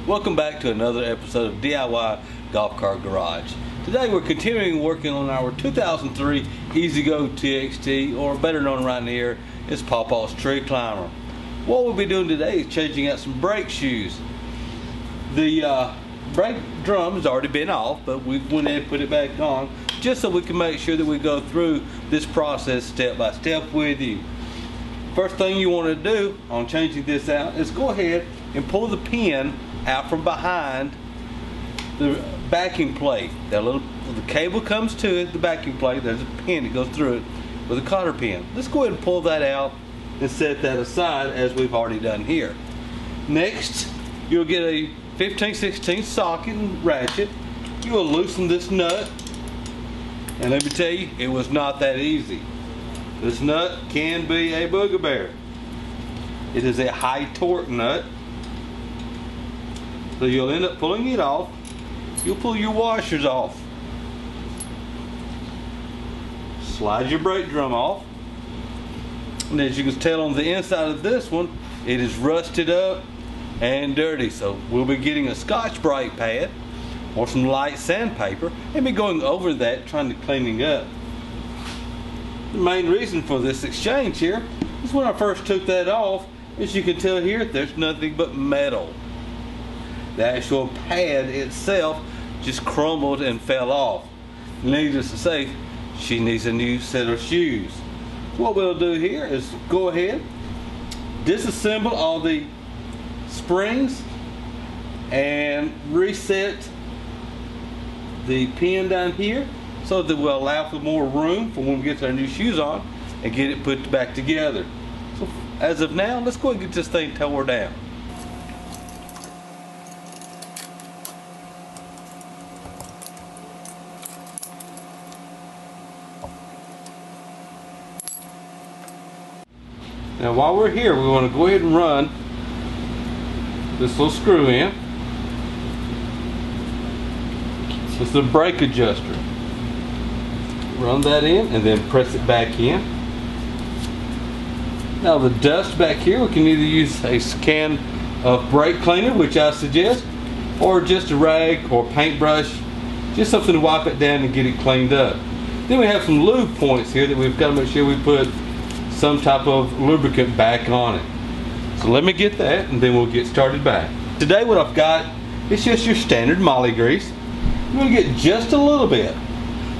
Welcome back to another episode of DIY Golf Cart Garage. Today we're continuing working on our 2003 EZGO TXT, or better known around here as Pawpaw's Tree Climber. What we'll be doing today is changing out some brake shoes. The brake drum has already been off, but we went ahead and put it back on just so we can make sure that we go through this process step by step with you. First thing you want to do on changing this out is go ahead and pull the pin out from behind the backing plate. The cable comes to it, the backing plate, there's a pin that goes through it with a cotter pin. Let's go ahead and pull that out and set that aside as we've already done here. Next, you'll get a 15/16 socket and ratchet. You will loosen this nut, and let me tell you, it was not that easy. This nut can be a booger bear. It is a high torque nut, so you'll end up pulling it off. You'll pull your washers off. Slide your brake drum off. And as you can tell on the inside of this one, it is rusted up and dirty. So we'll be getting a Scotch brake pad or some light sandpaper and be going over that, trying to clean it up. The main reason for this exchange here is when I first took that off, as you can tell here, there's nothing but metal. The actual pad itself just crumbled and fell off. Needless to say, she needs a new set of shoes. So what we'll do here is go ahead, disassemble all the springs and reset the pin down here so that we'll allow for more room for when we get our new shoes on and get it put back together. So as of now, let's go ahead and get this thing tore down. Now while we're here, we want to go ahead and run this little screw in. It's the brake adjuster. Run that in and then press it back in. Now the dust back here, we can either use a can of brake cleaner, which I suggest, or just a rag or paintbrush, just something to wipe it down and get it cleaned up. Then we have some lube points here that we've got to make sure we put some type of lubricant back on it. So let me get that and then we'll get started back. Today what I've got is just your standard moly grease. You're going to get just a little bit,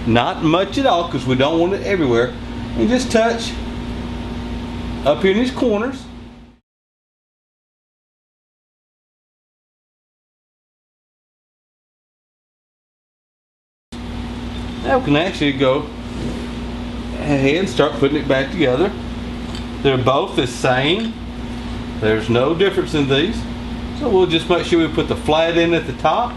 not much at all because we don't want it everywhere, and just touch up here in these corners. Now we can actually go ahead and start putting it back together. They're both the same. There's no difference in these. So we'll just make sure we put the flat in at the top.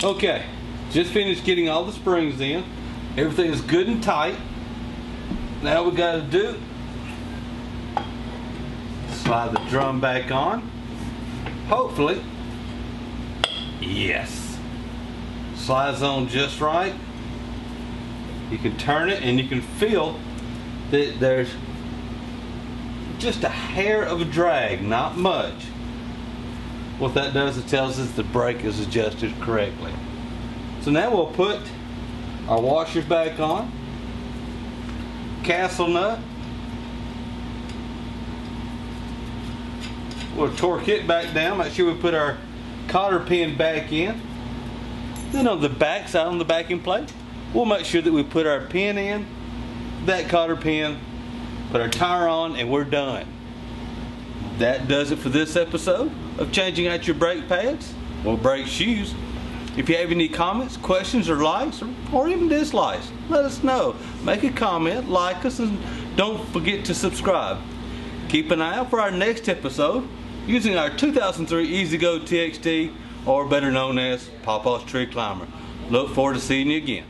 Okay, just finished getting all the springs in. Everything is good and tight. Now we got to do, slide the drum back on. Hopefully, yes, slides on just right. You can turn it and you can feel that there's just a hair of a drag, not much. What that does, it tells us the brake is adjusted correctly. So now we'll put our washers back on, castle nut, we'll torque it back down, make sure we put our cotter pin back in. Then on the back side, on the backing plate, we'll make sure that we put our pin in, that cotter pin, put our tire on, and we're done. That does it for this episode of changing out your brake pads or brake shoes. If you have any comments, questions, or likes, or even dislikes, let us know. Make a comment, like us, and don't forget to subscribe. Keep an eye out for our next episode using our 2003 EZGO TXT, or better known as Pawpaw's Tree Climber. Look forward to seeing you again.